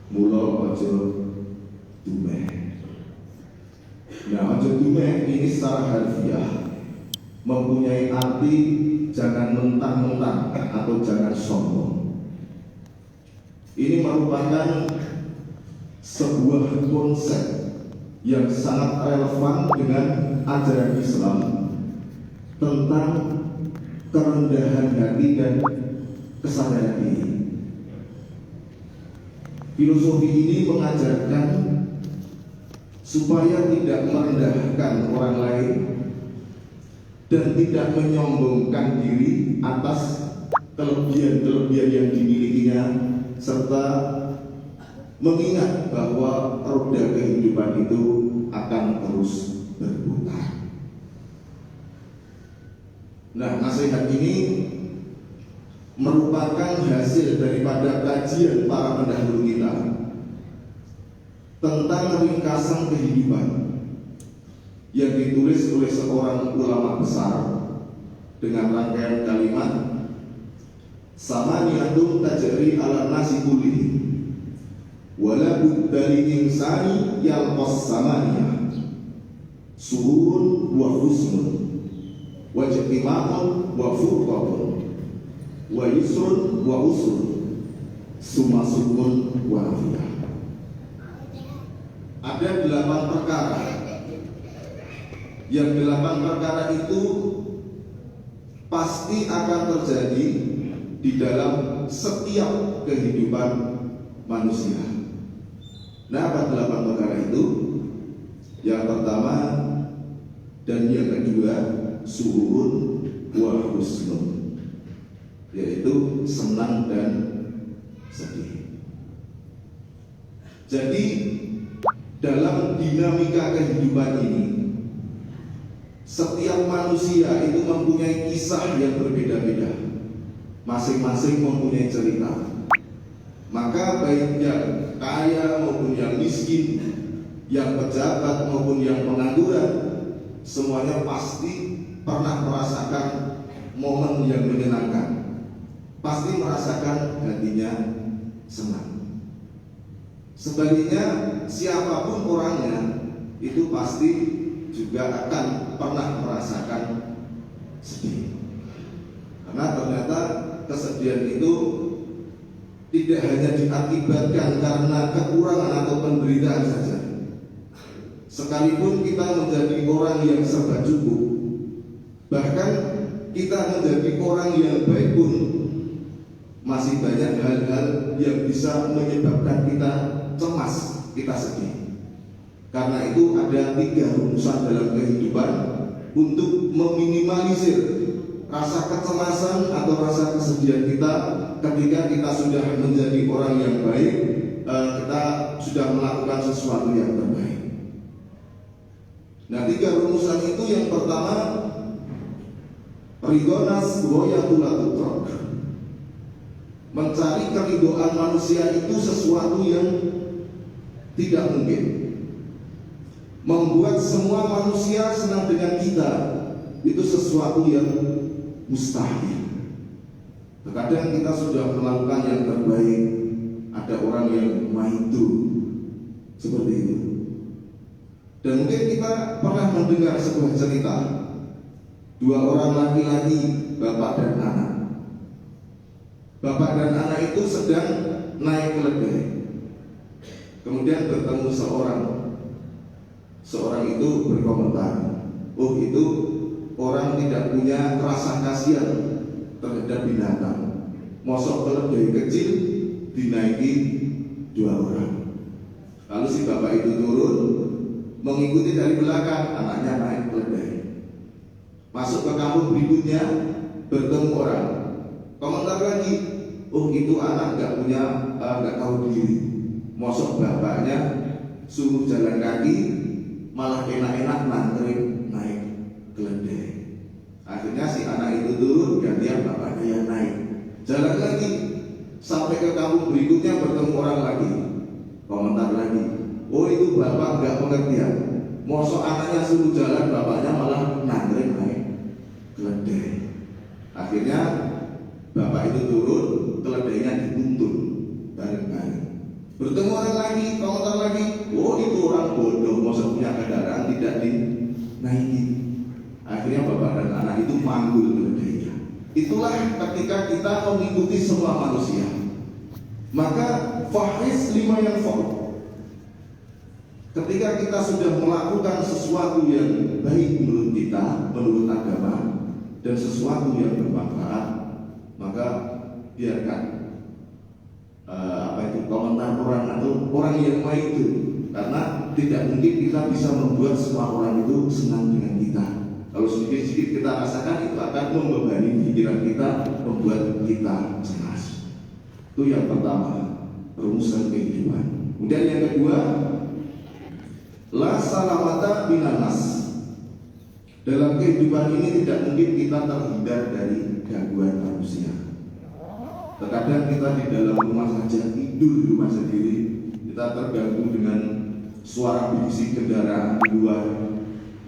Mula ojo dumeh. Nah, ojo dumeh ini secara harfiah mempunyai arti jangan mentang-mentang atau jangan sombong. Ini merupakan sebuah konsep yang sangat relevan dengan ajaran Islam tentang kerendahan hati dan kesadaran diri. Filosofi ini mengajarkan supaya tidak merendahkan orang lain dan tidak menyombongkan diri atas kelebihan-kelebihan yang dimilikinya, serta mengingat bahwa roda kehidupan itu akan terus berputar. Nah, nasihat ini merupakan hasil daripada kajian para pendahulu kita tentang ringkasan kehidupan yang ditulis oleh seorang ulama besar dengan rangkaian kalimat samaniyatun tajri ala nasi kullihim wala budda lil insani yalqas samaniyah sururun wa husnun wa ijtima'un wa furqatun wa yusrun wa usrun summa sukun wa afiyah. Ada 8 perkara. Yang 8 perkara itu pasti akan terjadi di dalam setiap kehidupan manusia. Nah, apa 8 perkara itu? Yang pertama dan yang kedua sururun wa husnun, yaitu senang dan sedih. Jadi dalam dinamika kehidupan ini, setiap manusia itu mempunyai kisah yang berbeda-beda, masing-masing mempunyai cerita. Maka baik yang kaya maupun yang miskin, yang pejabat maupun yang pengangguran, semuanya pasti pernah merasakan momen yang menyenangkan, pasti merasakan hatinya senang. Sebaliknya, siapapun orangnya itu pasti juga akan pernah merasakan sedih. Karena ternyata kesedihan itu tidak hanya diakibatkan karena kekurangan atau penderitaan saja. Sekalipun kita menjadi orang yang serba cukup, bahkan kita menjadi orang yang baik pun, masih banyak hal-hal yang bisa menyebabkan kita cemas, kita sedih. Karena itu ada 3 rumusan dalam kehidupan untuk meminimalisir rasa kecemasan atau rasa kesedihan kita ketika kita sudah menjadi orang yang baik, kita sudah melakukan sesuatu yang terbaik. Nah, 3 rumusan itu, yang pertama ridhonas goyatulatutrak, mencari keridhaan manusia itu sesuatu yang tidak mungkin. Membuat semua manusia senang dengan kita itu sesuatu yang mustahil. Terkadang kita sudah melakukan yang terbaik, ada orang yang maitu seperti itu. Dan mungkin kita pernah mendengar sebuah cerita 2 orang laki-laki, bapak dan anak. Bapak dan anak itu sedang naik keledai. Kemudian bertemu seorang itu berkomentar, oh itu orang tidak punya rasa kasihan terhadap binatang. Mosok keledai kecil dinaiki 2 orang. Lalu si bapak itu turun, mengikuti dari belakang, anaknya naik keledai. Masuk ke kampung berikutnya, bertemu orang, komentar lagi, oh itu anak nggak tahu diri. Mosok bapaknya suruh jalan kaki, malah enak-enak nganterin naik keledai. Akhirnya si anak itu turun, gantian bapaknya yang naik. Jalan lagi sampai ke kampung berikutnya, bertemu orang lagi, komentar lagi, oh itu bapak nggak pengertian. Mosok anaknya suruh jalan, bapaknya malah nganterin naik keledai. Akhirnya bapak itu turun, keledainya dituntun bareng-bareng. Bertemu orang lagi, komentar lagi, oh itu orang bodoh, masa punya kendaraan tidak dinaiki. Akhirnya bapak dan anak itu manggul berdaya. Itulah ketika kita mengikuti semua manusia. Maka fahis lima yang ketika kita sudah melakukan sesuatu yang baik menurut kita, menurut agama, dan sesuatu yang bermanfaat, maka biarkan komentar orang atau orang yang baik itu, karena tidak mungkin kita bisa membuat semua orang itu senang dengan kita. Kalau sedikit-sedikit kita rasakan, itu akan membebani pikiran kita, membuat kita cemas. Itu yang pertama, rumusan kehidupan. Kemudian yang kedua, la salamata minanas. Dalam kehidupan ini tidak mungkin kita terhindar dari gangguan manusia. Terkadang kita di dalam rumah saja, tidur di rumah sendiri, kita terganggu dengan suara bisik kendaraan di luar,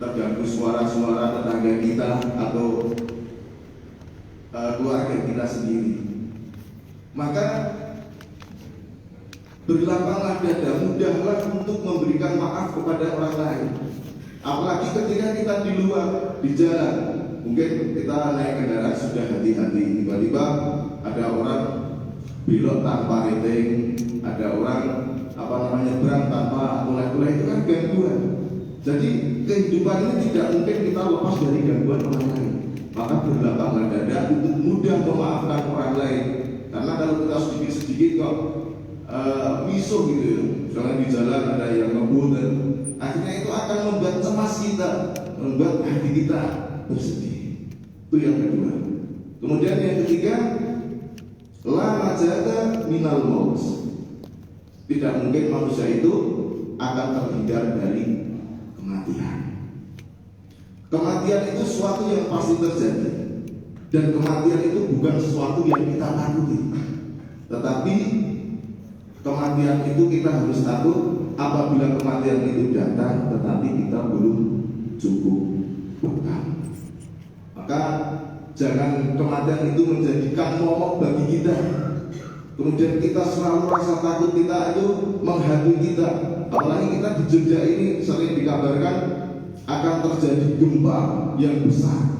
terganggu suara-suara tetangga kita atau keluarga kita sendiri. Maka berlapanglah dada, mudahlah untuk memberikan maaf kepada orang lain. Apalagi ketika kita di luar, di jalan, mungkin kita naik kendaraan sudah hati-hati, tiba-tiba ada orang belok tanpa rating, ada orang berang tanpa mulai-mulai, itu kan gangguan. Jadi kehidupan ini tidak mungkin kita lepas dari gangguan orang lain. Maka berlapanglah dada untuk mudah memaafkan orang lain. Karena kalau kita sedikit-sedikit kok misuh gitu ya, misalnya di jalan ada yang ngebut, dan akhirnya itu akan membuat cemas kita, membuat hati kita bersedih. Itu yang kedua. Kemudian yang ketiga, la najata minal maut. Tidak mungkin manusia itu akan terhindar dari kematian. Kematian itu sesuatu yang pasti terjadi, dan kematian itu bukan sesuatu yang kita takuti. Tetapi kematian itu kita harus takut apabila kematian itu datang, tetapi kita belum cukup bekal. Maka jangan kematian itu menjadikan momok bagi kita. Kemudian kita selalu rasa takut kita itu menghantui kita. Apalagi kita di Jogja ini sering dikabarkan akan terjadi gempa yang besar.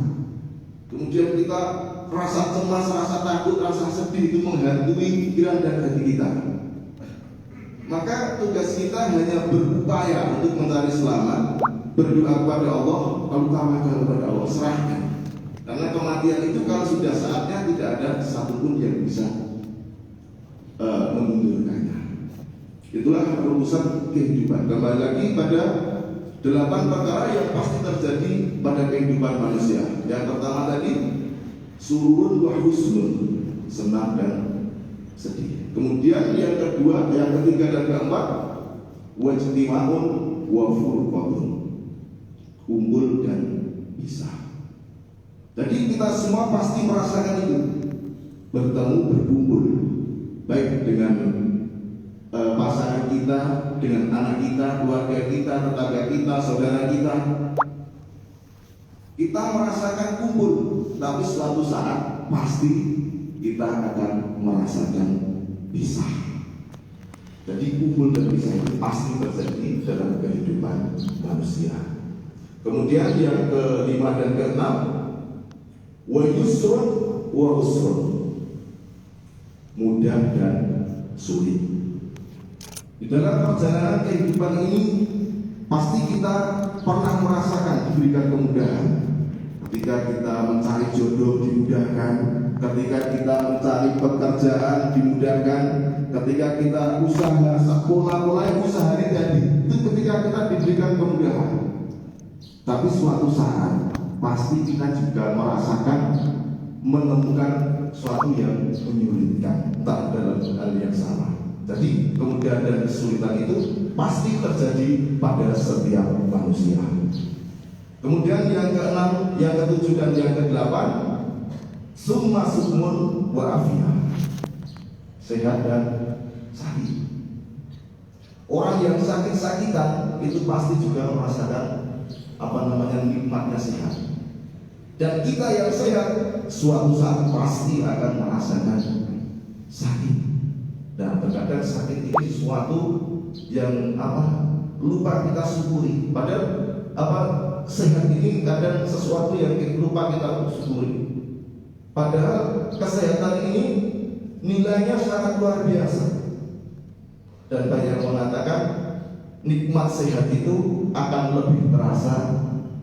Kemudian kita rasa cemas, rasa takut, rasa sedih itu menghantui pikiran dan hati kita. Maka tugas kita hanya berupaya untuk mencari selamat, berdoa kepada Allah, lalu tawakal kepada Allah, serahkan. Karena kematian itu kalau sudah saatnya tidak ada satupun yang bisa memundurkannya. Itulah rumusan kehidupan. Kembali lagi pada 8 perkara yang pasti terjadi pada kehidupan manusia. Yang pertama tadi, sururun wa husnun, senang dan sedih. Kemudian yang kedua, yang ketiga dan keempat, wajtimaun wa furqatun, kumpul dan pisah. Jadi kita semua pasti merasakan itu, bertemu, berkumpul, baik dengan pasangan kita, dengan anak kita, keluarga kita, tetangga kita, saudara kita. Kita merasakan kumpul, tapi suatu saat pasti kita akan merasakan pisah. Jadi kumpul dan pisah itu pasti terjadi dalam kehidupan manusia. Kemudian yang kelima dan keenam, wa yusrun wa usrun, mudah dan sulit. Di dalam perjalanan kehidupan ini pasti kita pernah merasakan diberikan kemudahan. Ketika kita mencari jodoh dimudahkan, ketika kita mencari pekerjaan dimudahkan, ketika kita usaha pola-pola usaha ini jadi, itu ketika kita diberikan kemudahan. Tapi suatu saat pasti kita juga merasakan menemukan sesuatu yang menyulitkan, entah dalam hal yang sama. Jadi kemudahan dan kesulitan itu pasti terjadi pada setiap manusia. Kemudian yang keenam, yang ketujuh dan yang kedelapan, summa sukmun wa afiyah, sehat dan sakit. Orang yang sakit-sakitan itu pasti juga merasakan nikmatnya sehat. Dan kita yang sehat suatu saat pasti akan merasakan sakit. Nah, terkadang sakit ini sesuatu yang lupa kita syukuri. Padahal sehat ini kadang sesuatu yang lupa kita syukuri. Padahal kesehatan ini nilainya sangat luar biasa. Dan banyak mengatakan nikmat sehat itu akan lebih terasa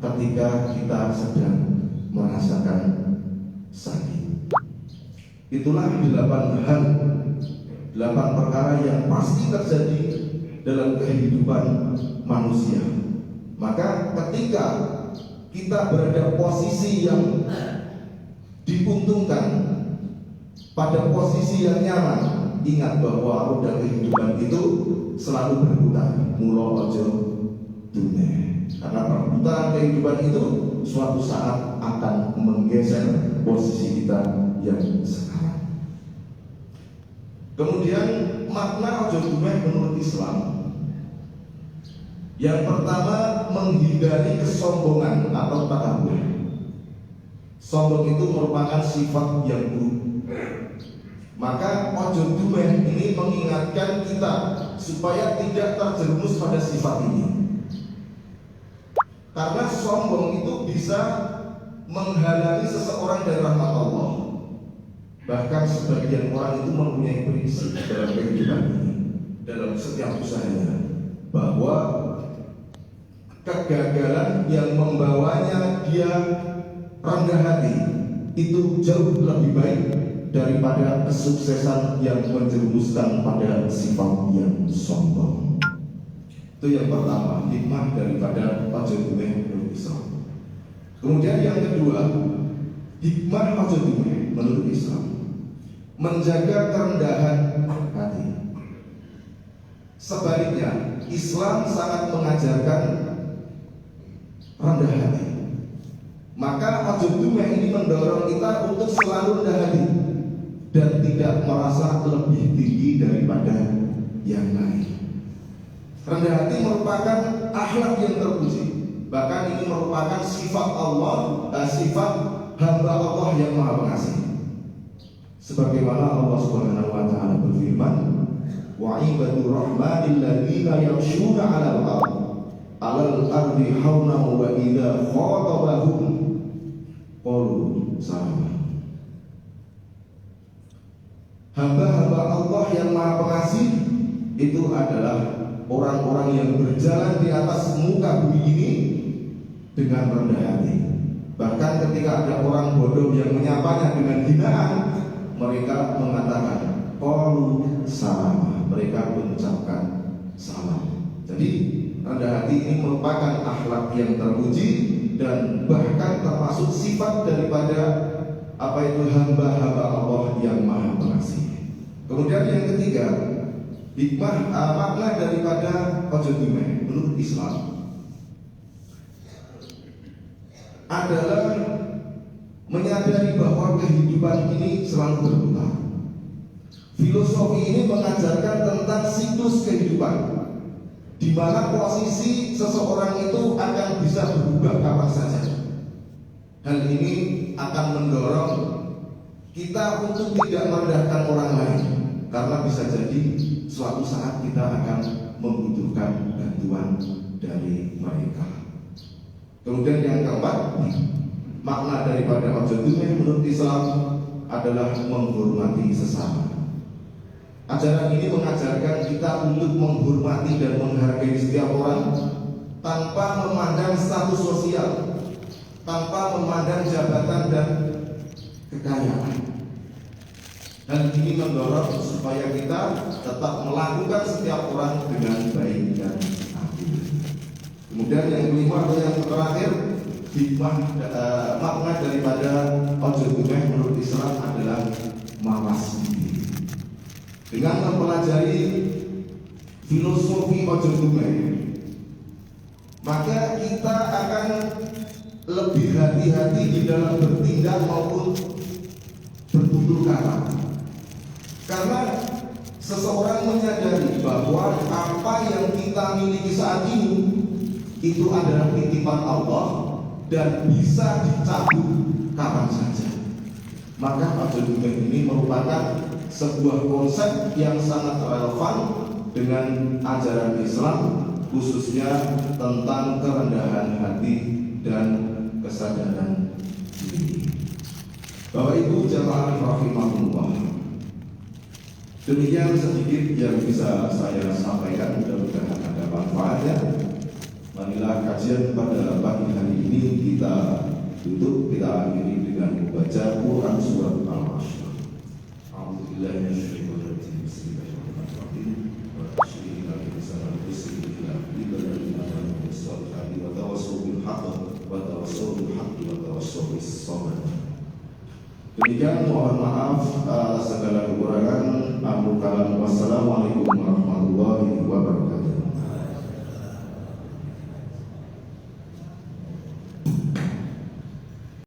ketika kita sedang merasakan sakit. Itulah 8 perkara yang pasti terjadi dalam kehidupan manusia. Maka ketika kita berada posisi yang diuntungkan, pada posisi yang nyaman, ingat bahwa roda kehidupan itu selalu berputar, mula ojo dunia. Karena perputaran kehidupan itu suatu saat akan menggeser posisi kita yang sekarang. Kemudian makna ojo dunia menurut Islam, yang pertama menghindari kesombongan atau takabur. Sombong itu merupakan sifat yang buruk. Maka ojo dumen ini mengingatkan kita supaya tidak terjerumus pada sifat ini. Karena sombong itu bisa menghalangi seseorang dari rahmat Allah. Bahkan sebagian orang itu mempunyai prinsip dalam kehidupan ini, dalam setiap usahanya, bahwa kegagalan yang membawanya dia rendah hati itu jauh lebih baik daripada kesuksesan yang menjerumuskan pada sifat yang sombong. Itu yang pertama, hikmah daripada ojo dumen menurut Islam. Kemudian yang kedua, hikmah ojo dumen menurut Islam, menjaga kerendahan hati. Sebaliknya, Islam sangat mengajarkan rendah hati. Maka ojo dumen ini mendorong kita untuk selalu rendah hati dan tidak merasa lebih tinggi daripada yang lain. Rendah hati merupakan akhlak yang terpuji. Bahkan ini merupakan sifat Allah, sifat hamba Allah yang Maha Pengasih. Sebagaimana Allah Subhanahu wa taala berfirman, "Wa ibadur rahmanil ladzina yamshuna 'alal ardi hauna wa idza khatabahum qalu salama." Hamba-hamba Allah yang Maha Pengasih itu adalah orang-orang yang berjalan di atas muka bumi ini dengan rendah hati. Bahkan ketika ada orang bodoh yang menyapanya dengan hinaan, mereka mengatakan qalu salama, mereka mengucapkan salam. Jadi rendah hati ini merupakan akhlak yang terpuji dan bahkan termasuk sifat daripada hamba-hamba Allah yang Maha Pengasih. Kemudian yang ketiga, hikmah makna daripada ojo dumen menurut Islam adalah menyadari bahwa kehidupan ini selalu berputar. Filosofi ini mengajarkan tentang siklus kehidupan, di mana posisi seseorang itu akan bisa berubah kapan saja. Hal ini akan mendorong kita untuk tidak merendahkan orang lain, karena bisa jadi suatu saat kita akan membutuhkan bantuan dari mereka. Kemudian yang keempat, makna daripada ojo dumen menurut Islam adalah menghormati sesama. Ajaran ini mengajarkan kita untuk menghormati dan menghargai setiap orang tanpa memandang status sosial, tanpa memandang jabatan dan kekayaan. Dan ini mendorong supaya kita tetap melakukan setiap orang dengan baik dan adil. Kemudian yang kelima atau yang terakhir, hikmah makna daripada ojo dumen menurut Islam adalah mawas diri. Dengan mempelajari filosofi ojo dumen, maka kita akan lebih hati-hati di dalam bertindak maupun bertutur kata. Karena seseorang menyadari bahwa apa yang kita miliki saat ini itu adalah titipan Allah dan bisa dicabut kapan saja. Maka ojo dumen ini merupakan sebuah konsep yang sangat relevan dengan ajaran Islam, khususnya tentang kerendahan hati dan kesadaran diri. Bapak Ibu jamaah rahimahullah, demikian sedikit yang bisa saya sampaikan, mudah-mudahan ada manfaatnya. Marilah kajian pada pagi hari ini kita tutup, kita akhiri dengan membaca Quran surat Al-Ashr. Alhamdulillah ya syaitanir rajim. Bismillahirrahmanirrahim. Wa tasyrika bi salam bismillah lillahi ta'ala wassalatu wa tawassul bil haqq wa tawassul bil haqq wa tawassul bis sabr. Demikian, mohon maaf segala kekurangan. Wassalamualaikum warahmatullahi wabarakatuh.